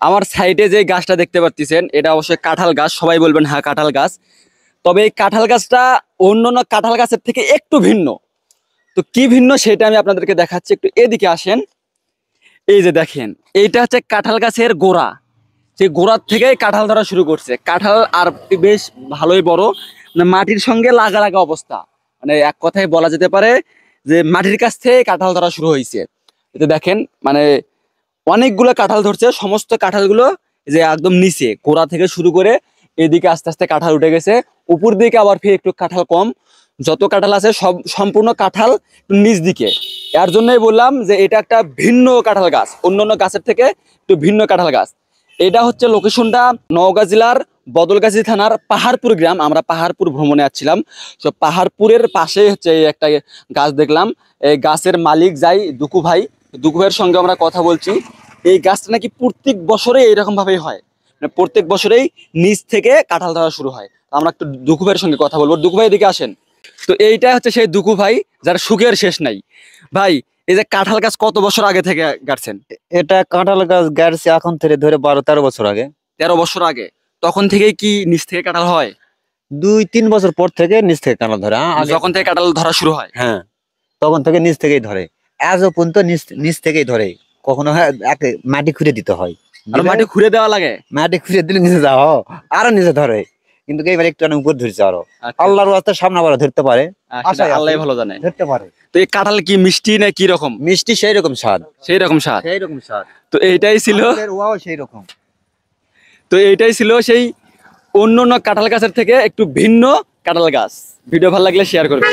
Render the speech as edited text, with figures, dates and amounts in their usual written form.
আমার সাইডে যে গাছটা দেখতে পাচ্ছেন এটা অবশ্যই কাঁঠাল গাছ, সবাই বলবেন হ্যাঁ কাঁঠাল গাছ। তবে এই কাঁঠাল গাছটা অন্যান্য কাঁঠাল গাছের থেকে একটু ভিন্ন। তো কি ভিন্ন সেটা আমি আপনাদেরকে দেখাচ্ছি, একটু এদিকে আসেন। এই যে দেখেন, এইটা হচ্ছে কাঁঠাল গাছের গোড়া। সেই গোড়ার থেকেই কাঁঠাল ধরা শুরু করছে। কাঁঠাল আর বেশ ভালোই বড়, মানে মাটির সঙ্গে লাগা লাগা অবস্থা। মানে এক কথায় বলা যেতে পারে যে মাটির কাছ থেকে কাঁঠাল ধরা শুরু হয়েছে। এতে দেখেন মানে অনেকগুলো কাঁঠাল ধরছে, সমস্ত কাঁঠালগুলো যে একদম নিচে গোড়া থেকে শুরু করে এদিকে আস্তে আস্তে কাঁঠাল উঠে গেছে। উপর দিকে আবার ফির একটু কাঁঠাল কম। যত কাঁঠাল আছে সব সম্পূর্ণ কাঁঠাল নিচ দিকে। এর জন্যই বললাম যে এটা একটা ভিন্ন কাঁঠাল গাছ, অন্যান্য গাছের থেকে একটু ভিন্ন কাঁঠাল গাছ। এটা হচ্ছে লোকেশনটা নওগাঁ জেলার বদলগাছী থানার পাহাড়পুর গ্রাম। আমরা পাহাড়পুর ভ্রমণে আসছিলাম। তো পাহাড়পুরের পাশেই হচ্ছে এই একটা গাছ দেখলাম। এই গাছের মালিক যাই দুকু ভাই, দুকু ভাইয়ের সঙ্গে আমরা কথা বলছি। এই গাছটা নাকি প্রত্যেক বছরে এইরকম ভাবেই হয়, মানে প্রত্যেক বছরেই নিচ থেকে কাঁঠাল ধরা শুরু হয়। আমরা একটু দুকু ভাইয়ের সঙ্গে কথা বলবো। দুকু ভাই এদিকে আসেন। তো এইটা হচ্ছে সেই দুকু ভাই যার সুখের শেষ নাই। ভাই, এই যে কাঁঠাল গাছ কত বছর আগে থেকে গাড়ছেন? এটা কাঁঠাল গাছ গাড়ছে এখন থেকে ধরে 12-13 বছর আগে। 13 বছর আগে। তখন থেকেই কি নিচ থেকে কাঁঠাল হয়? 2-3 বছর পর থেকে নিচ থেকে কাঁঠাল ধরে। যখন থেকে কাঁঠাল ধরা শুরু হয়? হ্যাঁ, তখন থেকে নিচ থেকেই ধরে। আজও পর্যন্ত নিচ থেকেই ধরে। কখনো হয় মাটি খুঁড়ে দিতে হয়, আর মাটি খুঁড়ে দেওয়া লাগে? মাটি খুঁড়ে দিলে নিচে যাও আরো নিচে ধরে। কিন্তু এবার একটু উপর ধরছে আরো। আচ্ছা। আল্লাহর রাস্তা সামনে আবার ধরতে পারে, সেটা আল্লাহই ভালো জানে। ধরতে পারে। তো এই কাঁঠাল কি মিষ্টি না কি রকম? মিষ্টি সেই রকম স্বাদ, সেই রকম স্বাদ। সেই রকম স্বাদ। তো এইটাই ছিল, ওয়াও সেই রকম। তো এইটাই ছিল সেই অন্য কাঁঠাল গাছের থেকে একটু ভিন্ন কাঁঠাল গাছ। ভিডিও ভালো লাগলে শেয়ার করবেন।